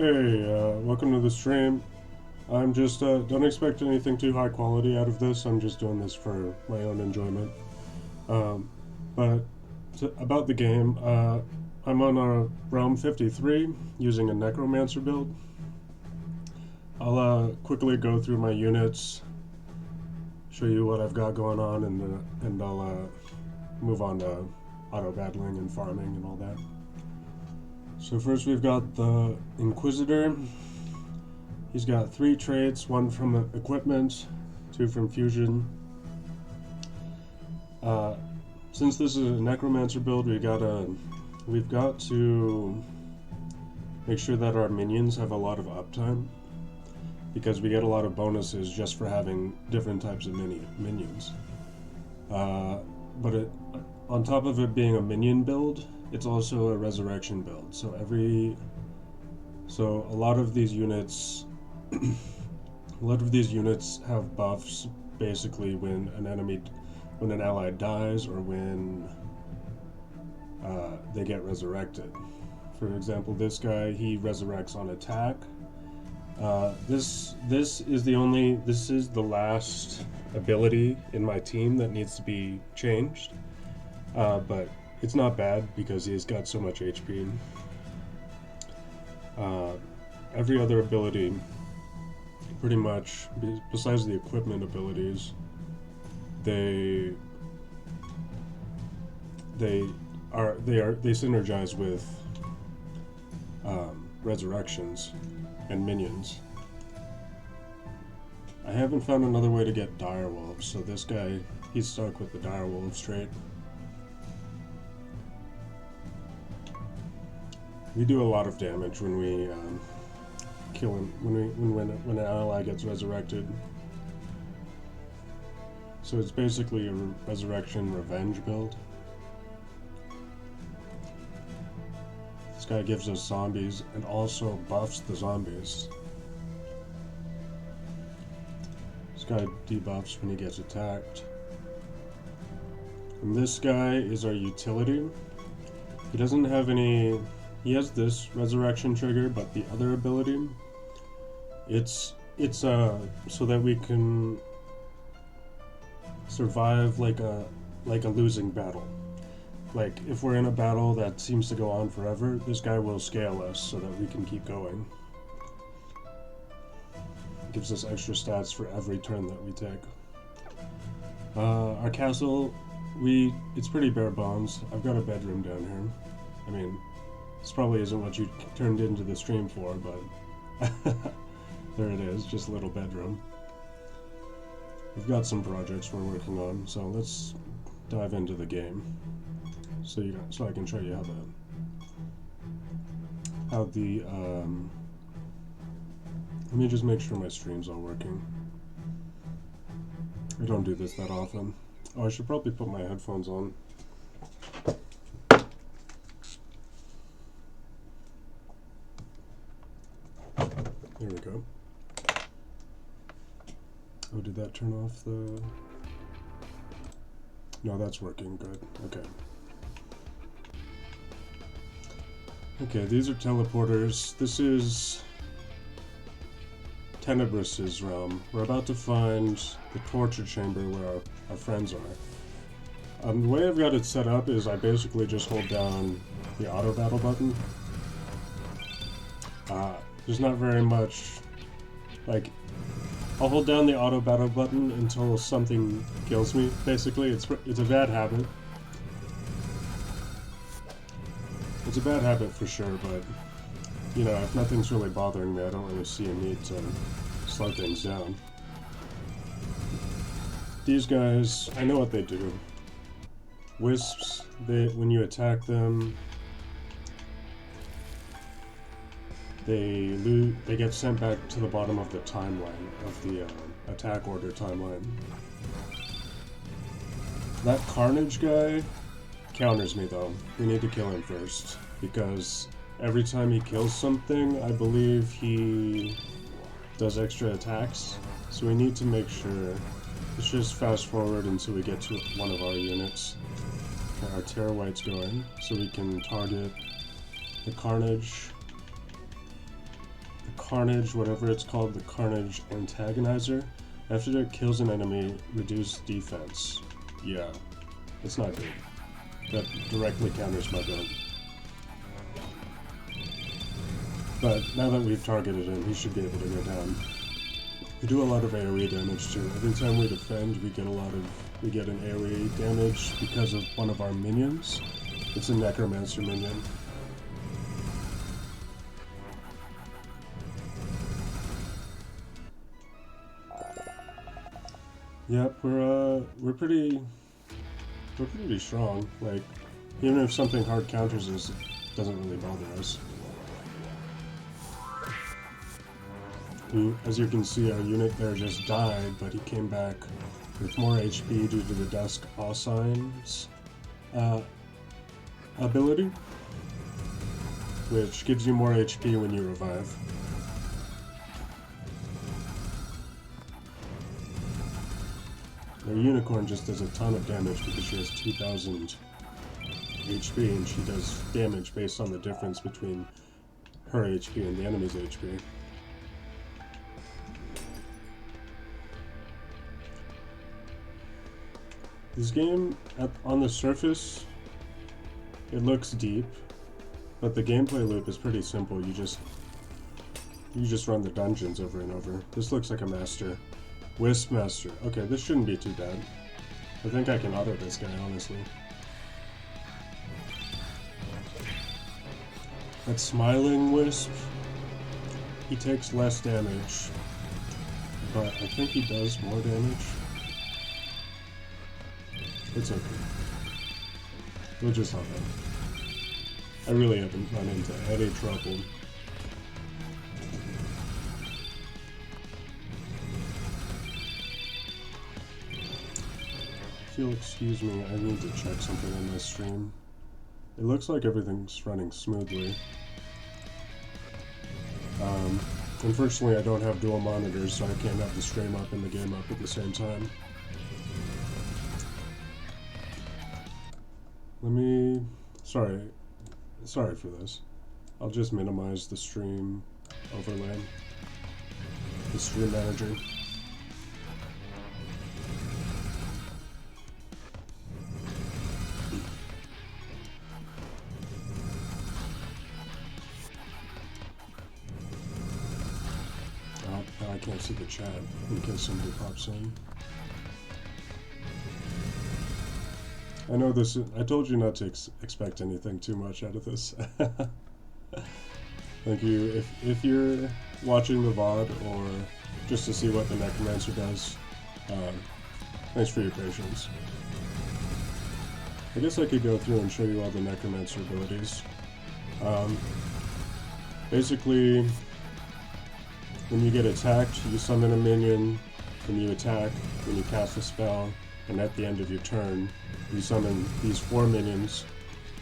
Hey, welcome to the stream. I'm just, don't expect anything too high quality out of this. I'm just doing this for my own enjoyment. Um, but about the game, I'm on a Realm 53 using a Necromancer build. I'll quickly go through my units, show you what I've got going on, and I'll move on to auto battling and farming and all that. So first we've got the Inquisitor. He's got 3 traits, 1 from equipment, 2 from fusion. Since this is a Necromancer build, we've got to make sure that our minions have a lot of uptime, because we get a lot of bonuses just for having different types of minions. But on top of it being a minion build, it's also a resurrection build. So a lot of these units have buffs basically when an ally dies or when they get resurrected. For example, this guy, he resurrects on attack. This is the last ability in my team that needs to be changed. But it's not bad because he's got so much HP. Every other ability, pretty much, besides the equipment abilities, they synergize with resurrections and minions. I haven't found another way to get direwolves, so this guy, he's stuck with the direwolves trait. We do a lot of damage when we kill him, when an ally gets resurrected. So it's basically a resurrection revenge build. This guy gives us zombies and also buffs the zombies. This guy debuffs when he gets attacked. And this guy is our utility. He doesn't have any... He has this resurrection trigger, but the other ability, it's so that we can survive like a losing battle. Like if we're in a battle that seems to go on forever, this guy will scale us so that we can keep going. Gives us extra stats for every turn that we take. Our castle, it's pretty bare bones. I've got a bedroom down here. I mean, this probably isn't what you turned into the stream for, but there it is, just a little bedroom. We've got some projects we're working on, so let's dive into the game. So I can show you let me just make sure my stream's all working. I don't do this that often. Oh, I should probably put my headphones on. There we go. Oh, did that turn off the... No, that's working, good. Okay. Okay, these are teleporters. This is Tenebrous' realm. We're about to find the torture chamber where our friends are. The way I've got it set up is I basically just hold down the auto battle button. There's not very much, like, I'll hold down the auto battle button until something kills me, basically. It's a bad habit. It's a bad habit for sure, but, you know, if nothing's really bothering me, I don't really see a need to slow things down. These guys, I know what they do. Wisps, when you attack them, they get sent back to the bottom of the timeline, of the attack order timeline. That Carnage guy counters me though. We need to kill him first, because every time he kills something, I believe he does extra attacks. So we need to make sure. Let's just fast forward until we get to one of our units. Get our Terror Whites going, so we can target the Carnage. Carnage, whatever it's called, the Carnage Antagonizer. After it kills an enemy, reduce defense. Yeah, it's not good. That directly counters my build. But now that we've targeted him, he should be able to go down. We do a lot of AoE damage too. Every time we defend, we get an AoE damage because of one of our minions. It's a Necromancer minion. Yep, we're pretty strong. Like, even if something hard counters us, it doesn't really bother us. As you can see, our unit there just died, but he came back with more HP due to the Dusk Alsigns ability, which gives you more HP when you revive. Our Unicorn just does a ton of damage because she has 2000 HP, and she does damage based on the difference between her HP and the enemy's HP. This game, on the surface, it looks deep, but the gameplay loop is pretty simple. You just run the dungeons over and over. This looks like a master. Wisp Master. Okay, this shouldn't be too bad. I think I can auto this guy, honestly. That Smiling Wisp, he takes less damage, but I think he does more damage. It's okay. We'll just help him. I really haven't run into any trouble. If you'll excuse me, I need to check something on my stream. It looks like everything's running smoothly. Unfortunately, I don't have dual monitors, so I can't have the stream up and the game up at the same time. Sorry for this. I'll just minimize the stream overlay. The stream manager. Oh, now I can't see the chat in case somebody pops in. I know this. I told you not to expect anything too much out of this. Thank you. If you're watching the VOD or just to see what the Necromancer does, thanks for your patience. I guess I could go through and show you all the Necromancer abilities. Basically, when you get attacked, you summon a minion. When you attack, when you cast a spell, and at the end of your turn, you summon these 4 minions,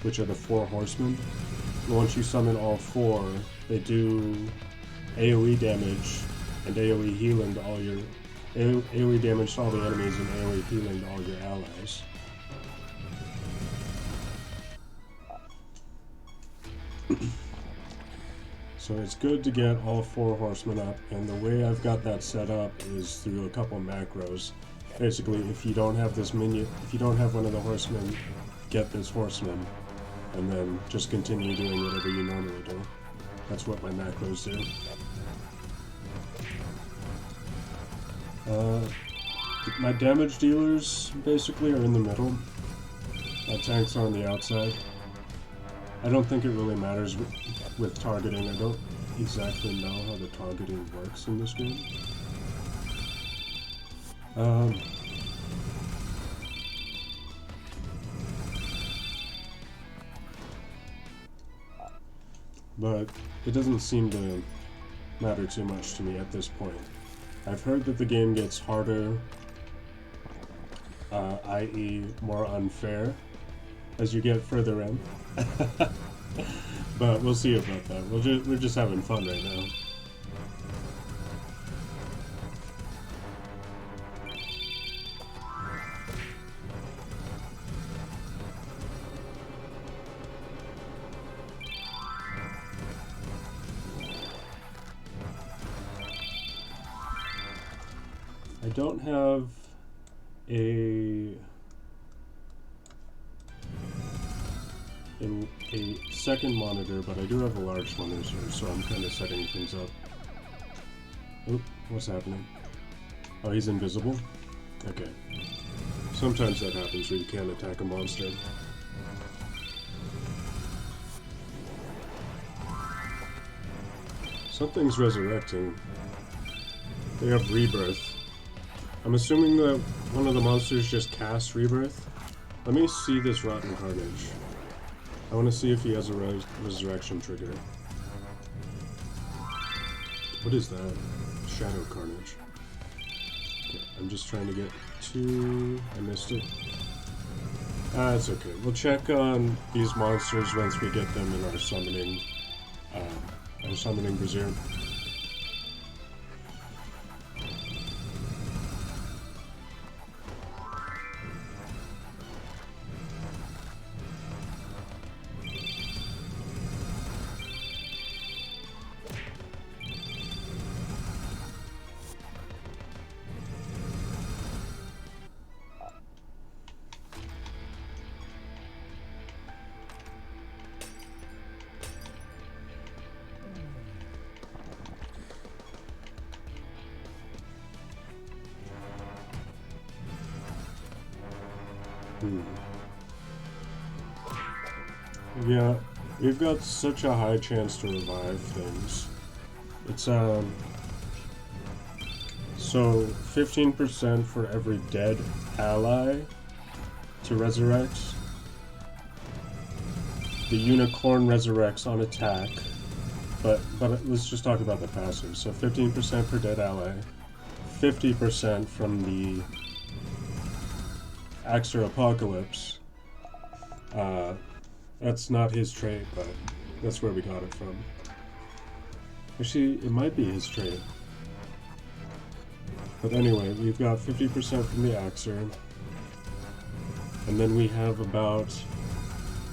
which are the 4 horsemen. And once you summon all 4, they do AoE damage and AoE healing to all your AoE damage to all the enemies and AoE healing to all your allies. So it's good to get all 4 horsemen up, and the way I've got that set up is through a couple macros. Basically, if you don't have this minion, if you don't have one of the horsemen, get this horseman, and then just continue doing whatever you normally do. That's what my macros do. My damage dealers basically are in the middle. My tanks are on the outside. I don't think it really matters with targeting. I don't exactly know how the targeting works in this game. But it doesn't seem to matter too much to me at this point. I've heard that the game gets harder, i.e. more unfair, as you get further in. But we'll see about that. We're just having fun right now. I don't have a second monitor, but I do have a large monitor, so I'm kind of setting things up. Oop, what's happening? Oh, he's invisible? Okay. Sometimes that happens where you can't attack a monster. Something's resurrecting. They have rebirth. I'm assuming that one of the monsters just cast rebirth. Let me see this Rotten Carnage. I want to see if he has a resurrection trigger. What is that? Shadow Carnage. Okay, I'm just trying to get to... I missed it. Ah, it's okay. We'll check on these monsters once we get them in our summoning brazier. Yeah, we've got such a high chance to revive things. It's, so 15% for every dead ally to resurrect. The unicorn resurrects on attack, but let's just talk about the passive. So 15% per dead ally, 50% from the Axer Apocalypse. That's not his trait, but that's where we got it from. Actually, it might be his trait. But anyway, we've got 50% from the Axer. And then we have about...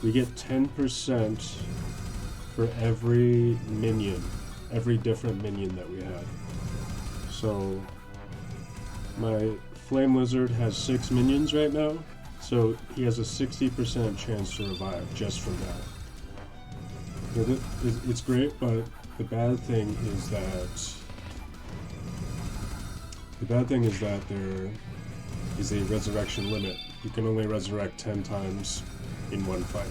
we get 10% for every minion. Every different minion that we have. So... my Flame Lizard has 6 minions right now. So he has a 60% chance to revive just from that. It's great, but the bad thing is that there is a resurrection limit. You can only resurrect 10 times in one fight.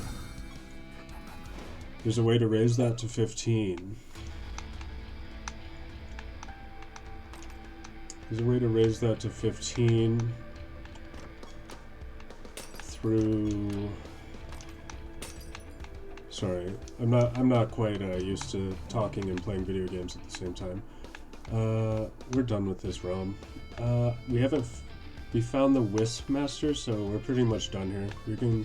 There's a way to raise that to 15. There's a way to raise that to 15 through... Sorry, I'm not quite used to talking and playing video games at the same time. We're done with this realm. We found the Wisp Master, so we're pretty much done here. We can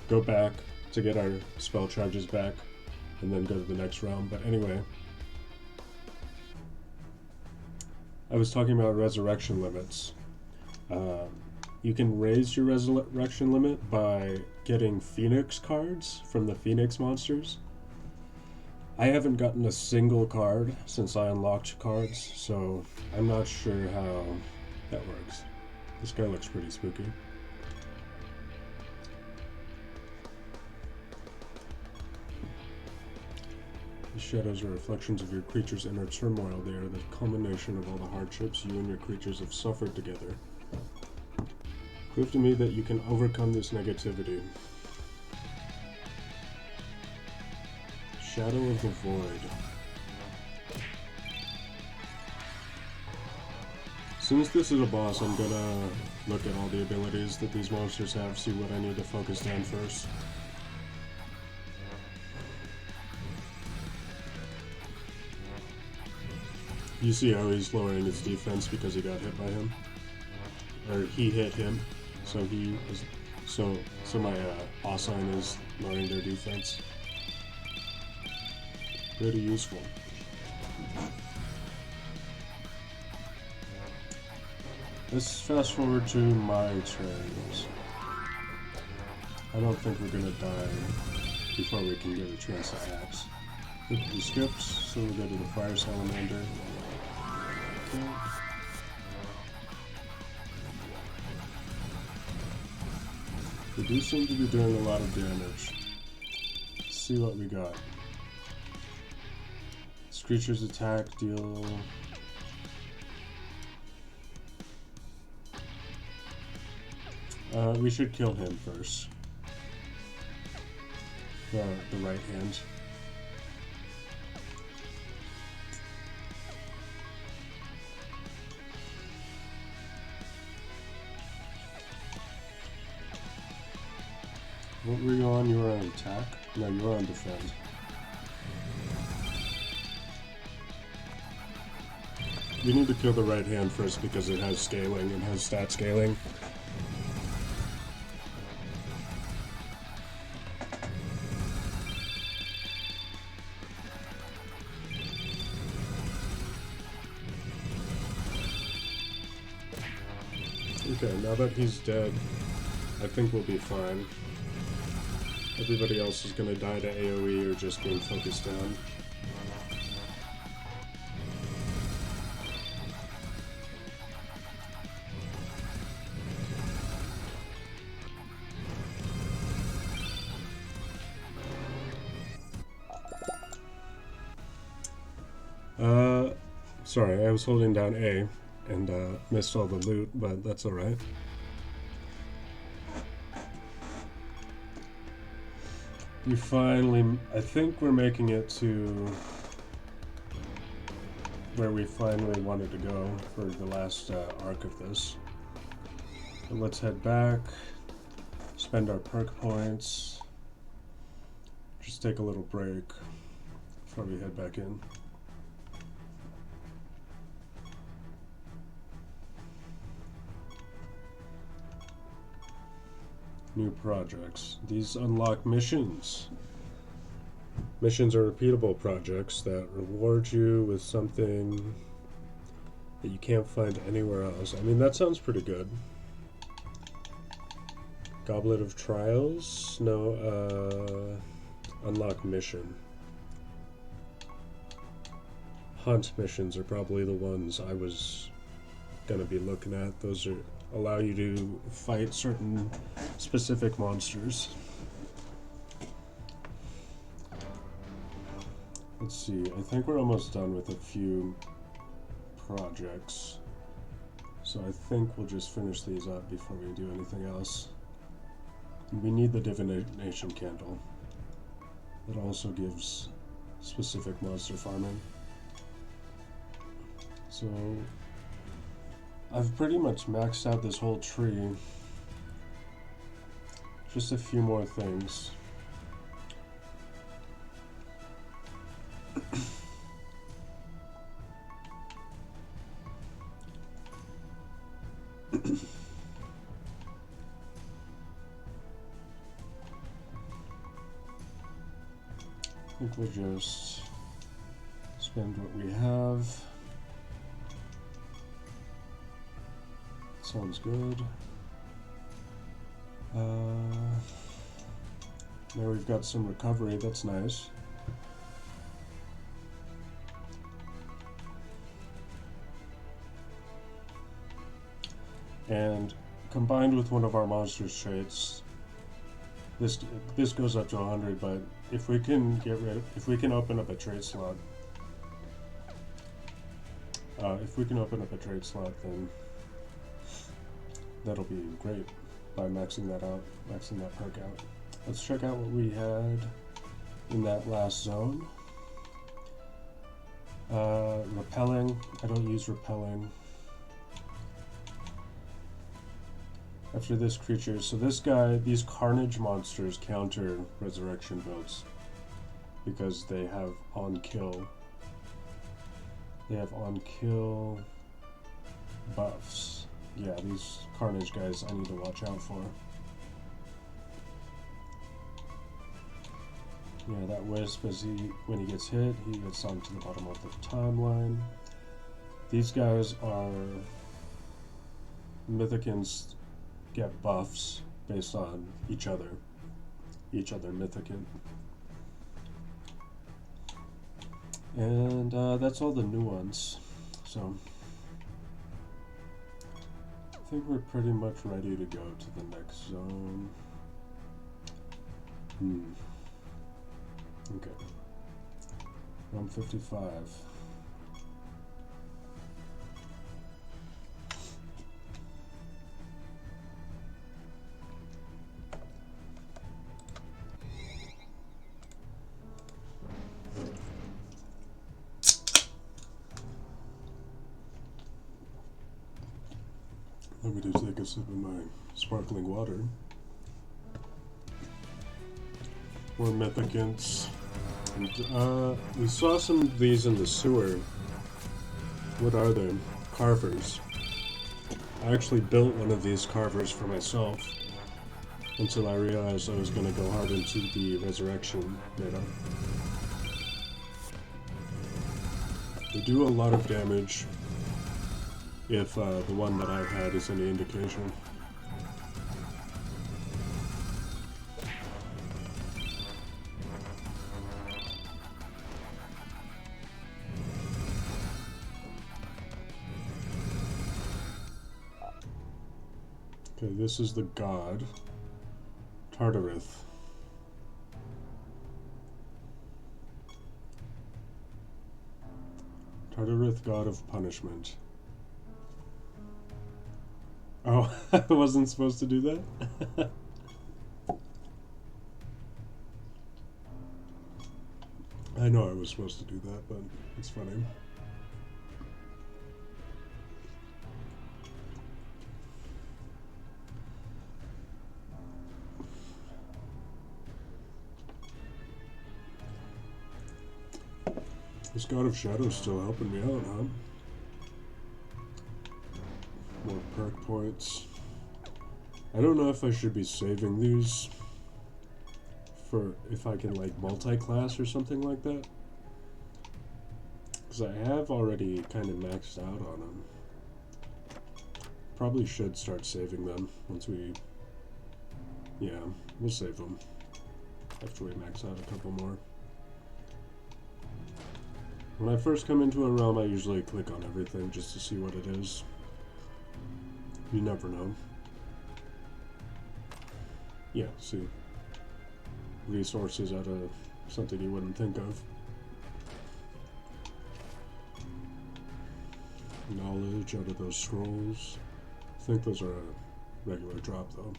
go back to get our spell charges back, and then go to the next realm. But anyway, I was talking about resurrection limits. You can raise your resurrection limit by getting Phoenix cards from the Phoenix monsters. I haven't gotten a single card since I unlocked cards, so I'm not sure how that works. This guy looks pretty spooky. The shadows are reflections of your creature's inner turmoil. They are the culmination of all the hardships you and your creatures have suffered together. Prove to me that you can overcome this negativity. Shadow of the Void. Since this is a boss, I'm gonna look at all the abilities that these monsters have, see what I need to focus down first. You see how he's lowering his defense because he got hit by him? Or he hit him, so he is... So my Assign is lowering their defense. Pretty useful. Let's fast forward to my turns. I don't think we're gonna die before we can get a chance to axe. We skipped, so we go to the Fire Salamander. Okay. We do seem to be doing a lot of damage. Let's see what we got. This creature's attack deal... we should kill him first. The right hand. What were you on? You were on attack? No, you were on defend. You need to kill the right hand first because it has scaling and has stat scaling. Okay, now that he's dead, I think we'll be fine. Everybody else is gonna die to AoE or just being focused down. Sorry, I was holding down A and missed all the loot, but that's alright. You finally... I think we're making it to where we finally wanted to go for the last arc of this. But let's head back, spend our perk points, just take a little break before we head back in. New projects. These unlock missions. Missions are repeatable projects that reward you with something that you can't find anywhere else. I mean, that sounds pretty good. Goblet of Trials? No, unlock mission. Hunt missions are probably the ones I was gonna be looking at. Those are allow you to fight certain specific monsters. Let's see, I think we're almost done with a few projects. So I think we'll just finish these up before we do anything else. And we need the Divination Candle. That also gives specific monster farming. So I've pretty much maxed out this whole tree. Just a few more things. I think we'll just spend what we have. Sounds good. Now we've got some recovery, that's nice. And combined with one of our monster's traits, this goes up to 100, but if we can open up a trait slot, then that'll be great by maxing that perk out. Let's check out what we had in that last zone. Repelling. I don't use repelling. After this creature, so this guy, these Carnage monsters counter Resurrection Boats because they have on kill. They have on kill buffs. Yeah, these Carnage guys I need to watch out for. Yeah, that Wisp, when he gets hit, he gets sunk to the bottom of the timeline. These guys are... Mythicans get buffs based on each other Mythicant. And that's all the new ones. So I think we're pretty much ready to go to the next zone. Okay. 155. Let me just take a sip of my sparkling water. More mythicants. And, we saw some of these in the sewer. What are they? Carvers. I actually built one of these carvers for myself until I realized I was going to go hard into the resurrection meta. They do a lot of damage if the one that I've had is any indication. Okay, this is the god, Tartareth. Tartareth, god of punishment. Oh, I wasn't supposed to do that? I know I was supposed to do that, but it's funny. This God of Shadow's still helping me out, huh? More perk points. I don't know if I should be saving these for if I can like multi-class or something like that. Because I have already kind of maxed out on them. Probably should start saving them once we... Yeah, we'll save them after we max out a couple more. When I first come into a realm, I usually click on everything just to see what it is. You never know. Yeah, see. Resources out of something you wouldn't think of. Knowledge out of those scrolls. I think those are a regular drop though.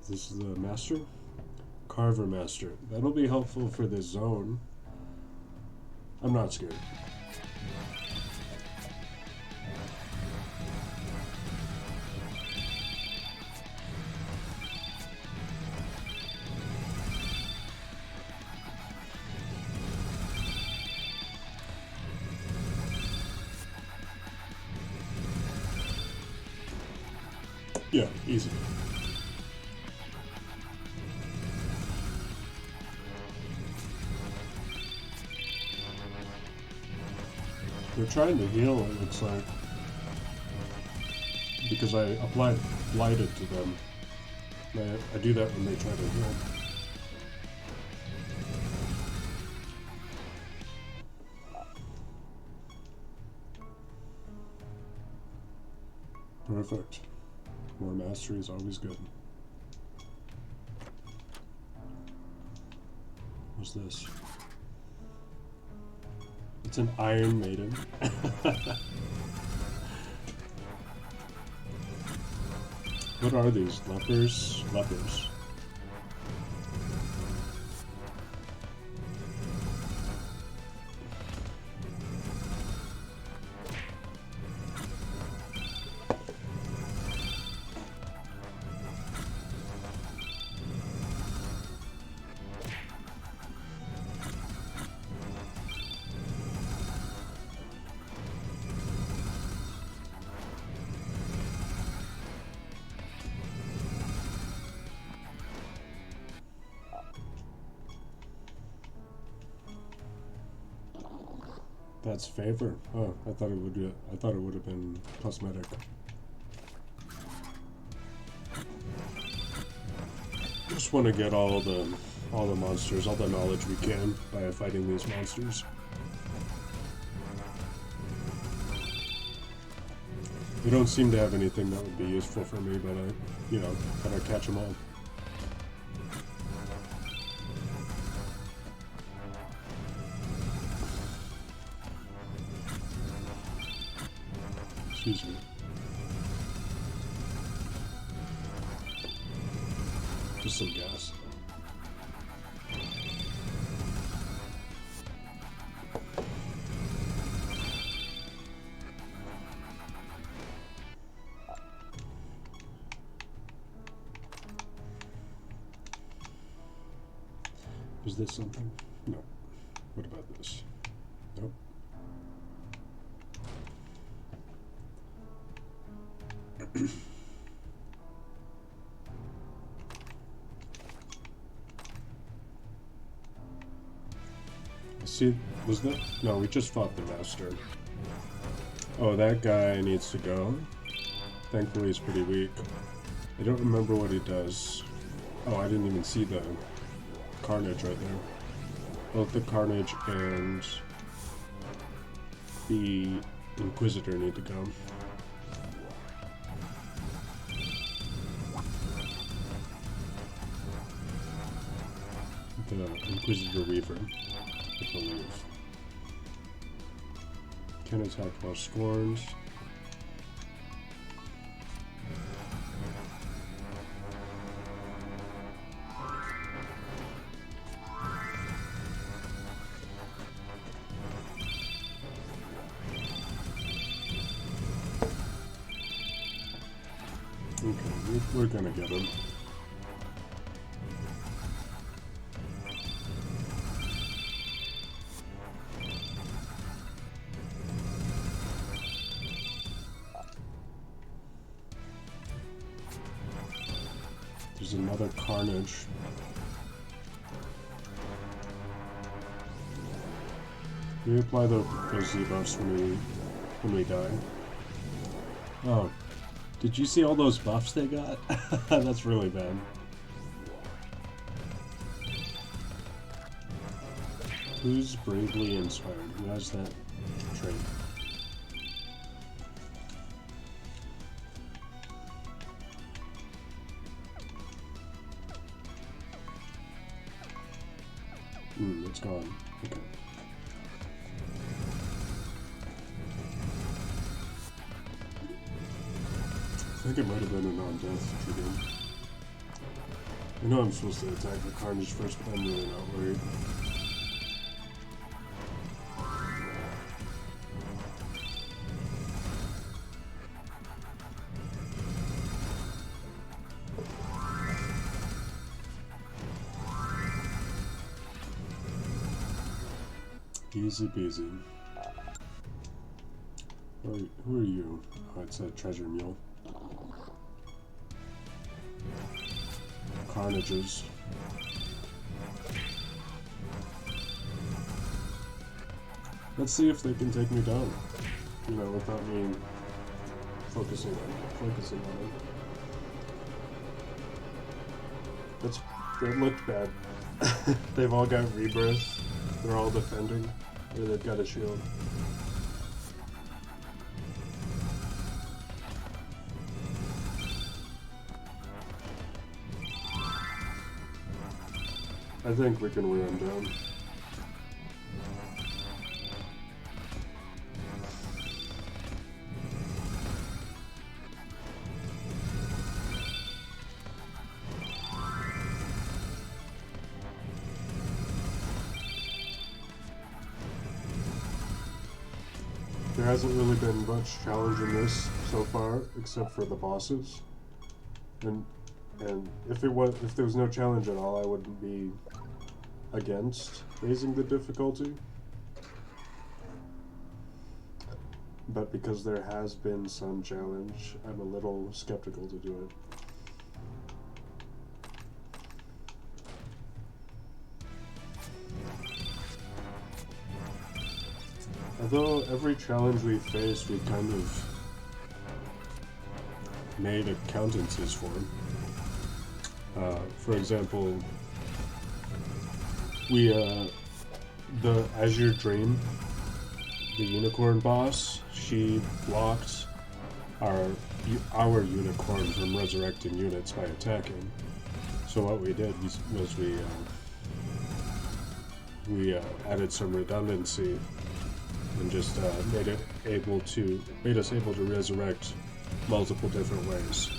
This is the master? Carver master. That'll be helpful for this zone. I'm not scared. Yeah, easy. They're trying to heal, it looks like. Because I applied blighted to them. I do that when they try to heal. Perfect. More mastery is always good. What's this? It's an Iron Maiden. What are these? Lepers? Lepers. That's favor. Oh, I thought it would be, I thought it would have been cosmetic. Just want to get all the monsters, all the knowledge we can by fighting these monsters. They don't seem to have anything that would be useful for me, but you know, better catch them all. Excuse me. Just some gas. Is this something? No. What about this? Nope. See, was that? No, we just fought the master. Oh, that guy needs to go. Thankfully, he's pretty weak. I don't remember what he does. Oh, I didn't even see the carnage right there. Both the carnage and the inquisitor need to go. The inquisitor reaver, I believe. Can attack while scorned. Okay, we're gonna get him. There's another carnage. We apply those debuffs when we die. Oh. Did you see all those buffs they got? That's really bad. Who's bravely inspired? Who has that trait? It's gone. Okay. I think it might have been a non-death trigger. I know I'm supposed to attack the carnage first, but I'm really not worried. Easy peasy. Who are you? Oh, it's a treasure mule. Carnages. Let's see if they can take me down. You know, without me focusing on it. That looked bad. They've all got rebirth. They're all defending. Or they've got a shield. I think we can wear him down. There hasn't really been much challenge in this so far, except for the bosses. And if there was no challenge at all, I wouldn't be against raising the difficulty. But because there has been some challenge, I'm a little skeptical to do it. Although every challenge we faced, we kind of made accountancies for. For example, the Azure Dream, the unicorn boss, she blocked our unicorn from resurrecting units by attacking. So what we did was we added some redundancy and just made us able to resurrect multiple different ways.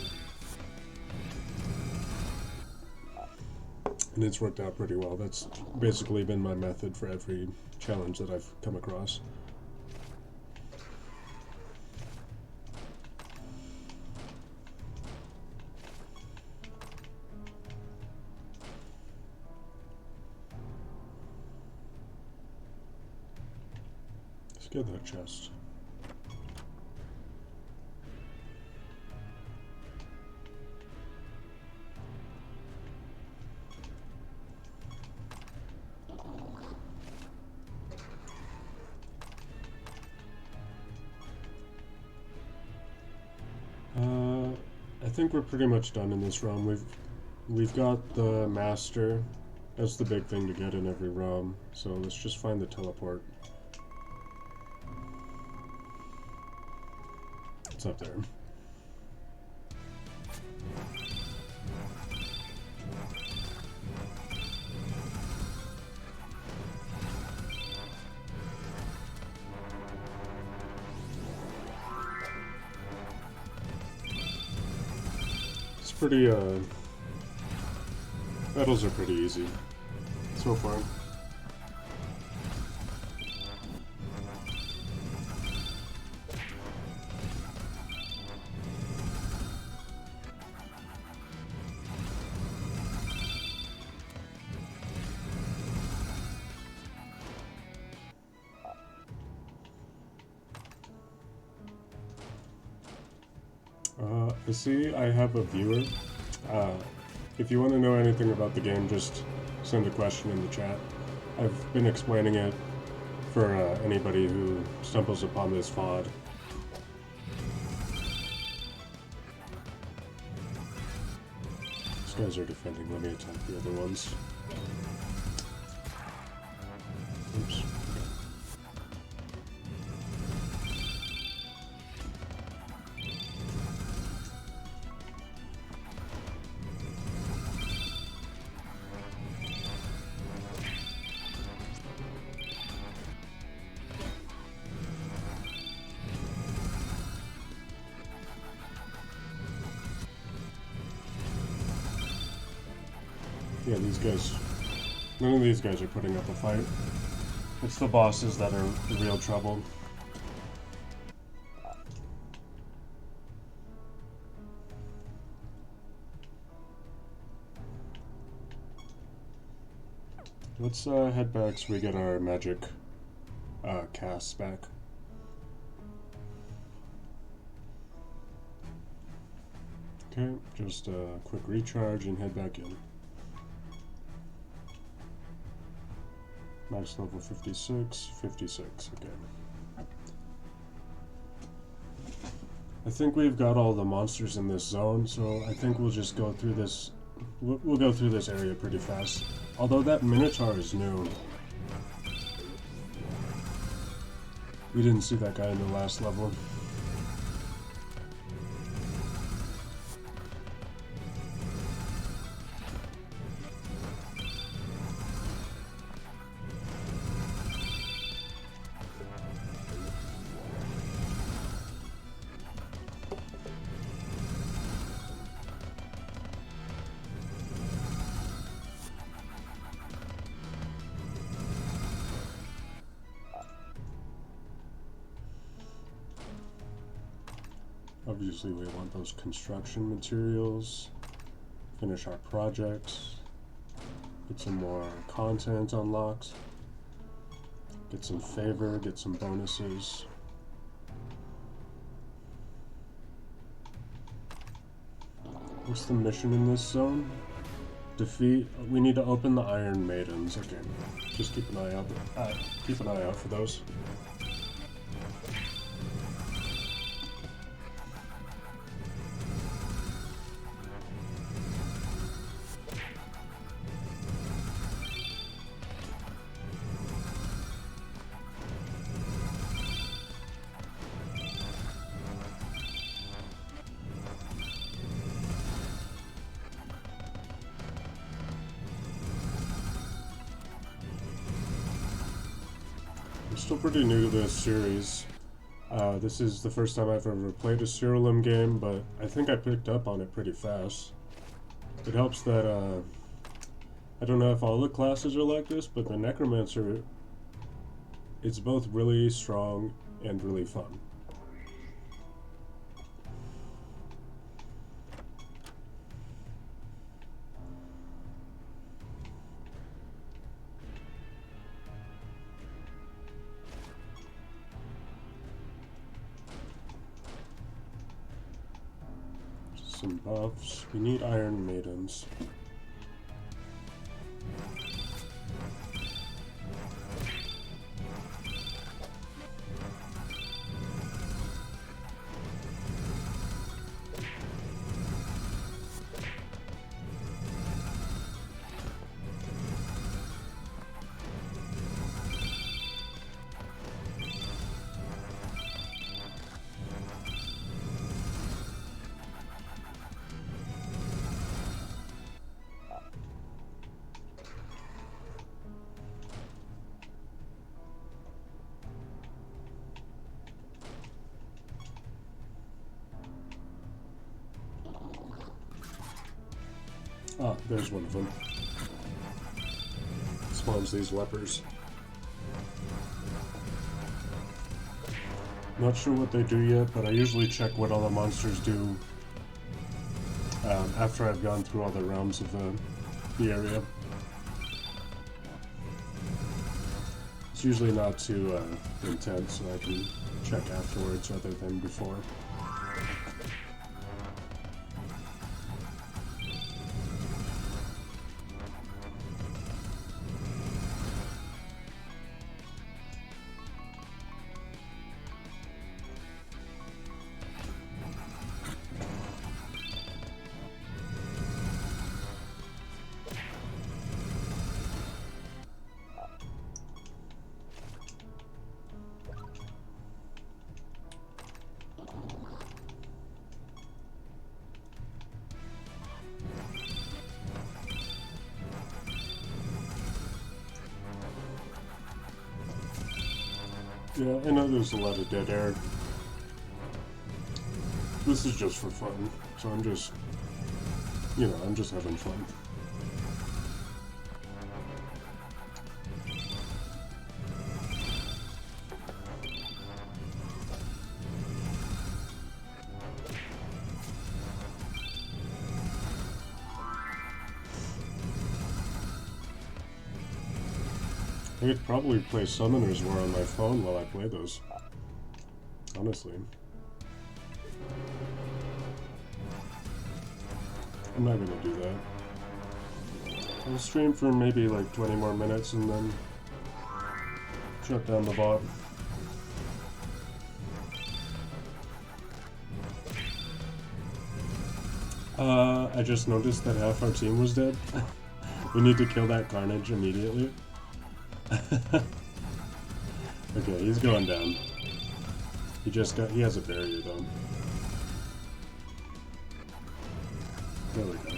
And it's worked out pretty well. That's basically been my method for every challenge that I've come across. Let's get that chest. I think we're pretty much done in this realm. We've got the master. That's the big thing to get in every realm. So let's just find the teleport. It's up there. Pretty, battles are pretty easy so far. I see I have a viewer. If you want to know anything about the game, just send a question in the chat. I've been explaining it for anybody who stumbles upon this VOD. These guys are defending. Let me attack the other ones. Oops. Yeah, these guys, none of these guys are putting up a fight. It's the bosses that are the real trouble. Let's head back so we get our magic casts back. Okay, just a quick recharge and head back in. Max level 56, okay. I think we've got all the monsters in this zone, so I think we'll just go through this. We'll go through this area pretty fast. Although that Minotaur is new. We didn't see that guy in the last level. Obviously we want those construction materials, finish our projects, get some more content unlocked, get some favor, get some bonuses. What's the mission in this zone? We need to open the Iron Maidens. Okay, just keep an eye out for those. I'm still pretty new to this series. This is the first time I've ever played a Siralim game, but I think I picked up on it pretty fast. It helps that, I don't know if all the classes are like this, but the Necromancer, it's both really strong and really fun. Some buffs. We need Iron Maidens. Ah, there's one of them. Spawns these lepers. Not sure what they do yet, but I usually check what all the monsters do after I've gone through all the realms of the area. It's usually not too intense, so I can check afterwards rather than before. Yeah, I know there's a lot of dead air. This is just for fun, so I'm just, I'm just having fun. I could probably play Summoner's War on my phone while I play those. Honestly. I'm not gonna do that. I'll stream for maybe like 20 more minutes and then shut down the bot. I just noticed that half our team was dead. We need to kill that Carnage immediately. Okay, he's going down. He has a barrier though. There we go.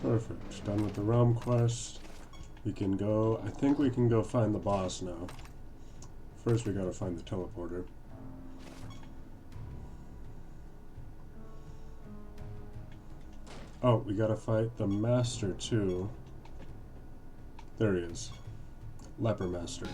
Perfect. Done with the realm quest. We can go, I think we can go find the boss now. First we gotta find the teleporter. Oh, we gotta fight the master too. There he is. Leper Master.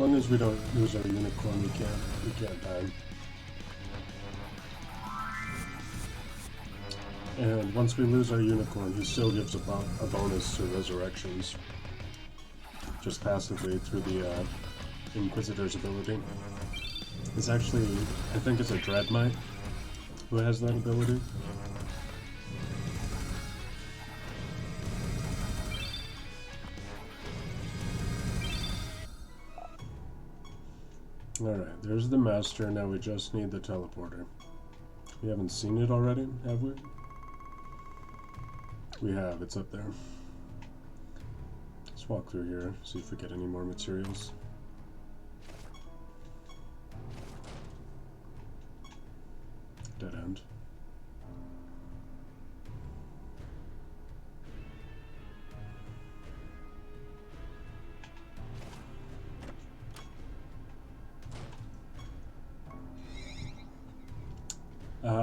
long as we don't lose our unicorn, we can't die. And once we lose our unicorn, he still gives a bonus to resurrections, just passively through the Inquisitor's ability. It's actually, I think it's a Dreadmite who has that ability. Alright, there's the Master, now we just need the Teleporter. We haven't seen it already, have we? We have, it's up there. Let's walk through here, see if we get any more materials. Dead end.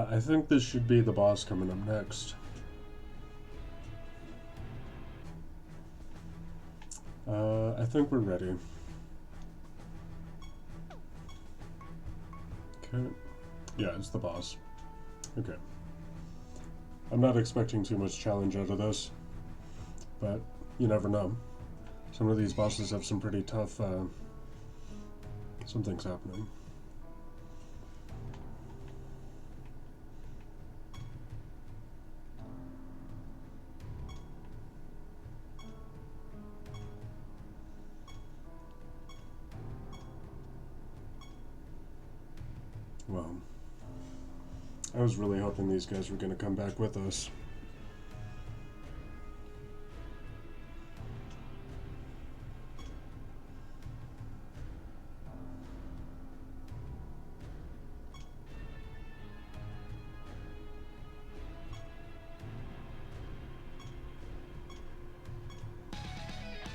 I think this should be the boss coming up next. I think we're ready. Okay. Yeah, it's the boss. Okay. I'm not expecting too much challenge out of this, but you never know. Some of these bosses have some pretty tough, something's happening. Well, I was really hoping these guys were going to come back with us.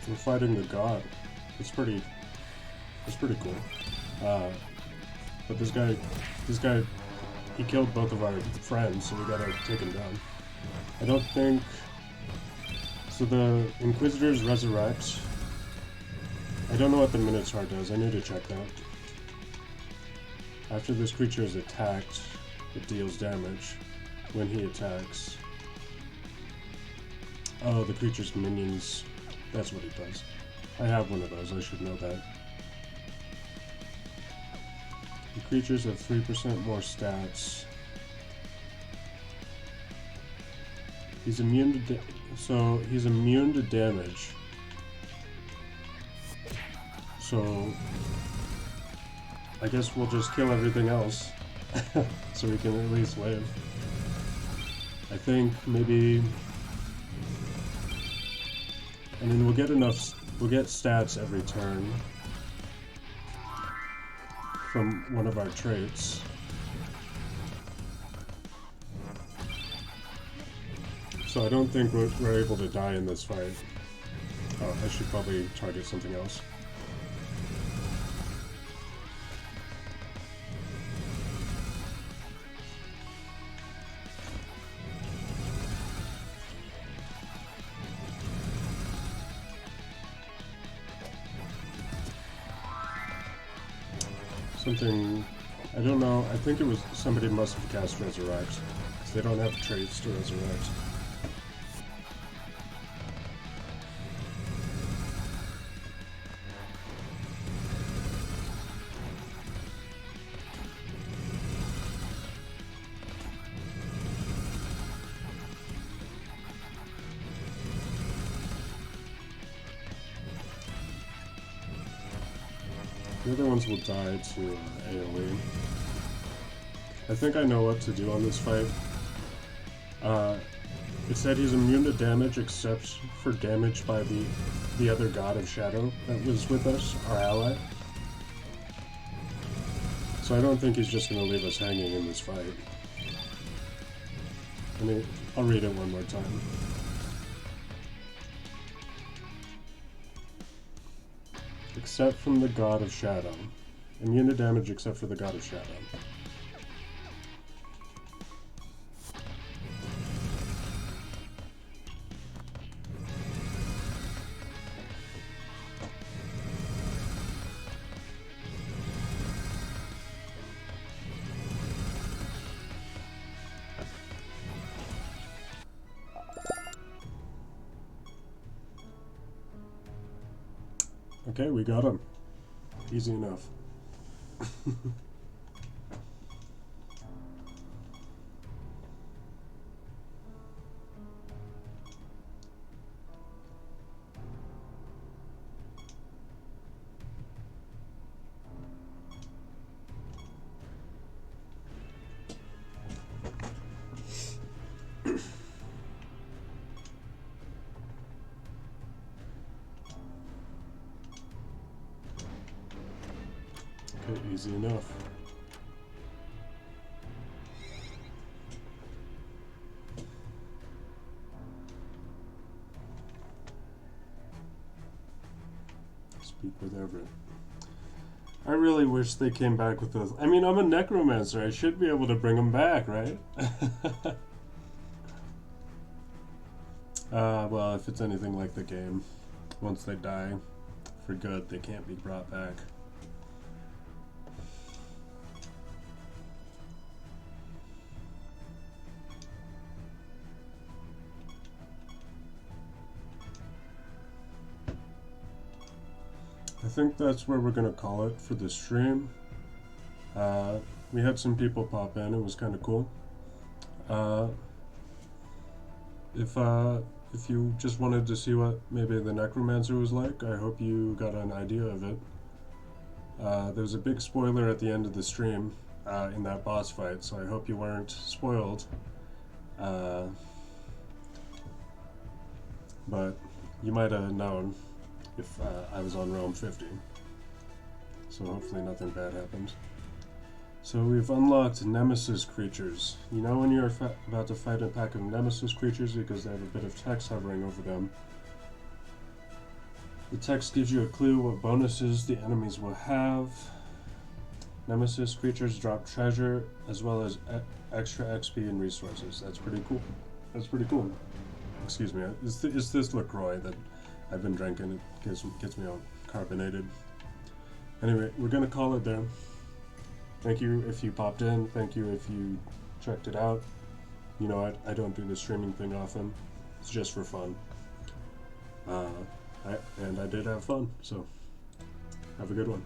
We're fighting the god. It's pretty cool. But this guy, he killed both of our friends, so we gotta take him down. I don't think... So the Inquisitors resurrect. I don't know what the Minotaur does, I need to check that. After this creature is attacked, it deals damage when he attacks. Oh, the creature's minions, that's what he does. I have one of those, I should know that. The creatures have 3% more stats. He's immune to he's immune to damage. So I guess we'll just kill everything else so we can at least live. I think maybe, I mean, we'll get stats every turn from one of our traits. So I don't think we're able to die in this fight. Oh, I should probably target something else. Something, I don't know, I think it was somebody must have cast Resurrect, because they don't have traits to resurrect. The other ones will die to AoE. I think I know what to do on this fight. It said he's immune to damage except for damage by the other god of Shadow that was with us, our ally. So I don't think he's just going to leave us hanging in this fight. I mean, I'll read it one more time. Except from the God of Shadow. Immune to damage except for the God of Shadow. Okay, we got him. Easy enough. Okay, easy enough. Speak with Everett. I really wish they came back with those. I mean, I'm a necromancer. I should be able to bring them back, right? Well, if it's anything like the game, once they die for good, they can't be brought back. I think that's where we're gonna call it for the stream. We had some people pop in. It was kind of cool. If you just wanted to see what maybe the Necromancer was like, I hope you got an idea of it. There's a big spoiler at the end of the stream in that boss fight, so I hope you weren't spoiled. But you might have known if I was on Realm 50. So hopefully nothing bad happened. So we've unlocked Nemesis creatures. You know when you're about to fight a pack of Nemesis creatures because they have a bit of text hovering over them. The text gives you a clue what bonuses the enemies will have. Nemesis creatures drop treasure as well as extra XP and resources. That's pretty cool. That's pretty cool. Excuse me, it's this LaCroix that I've been drinking. It gets me all carbonated. Anyway, we're gonna call it there. Thank you if you popped in. Thank you if you checked it out. You know, I don't do the streaming thing often. It's just for fun. And I did have fun, so have a good one.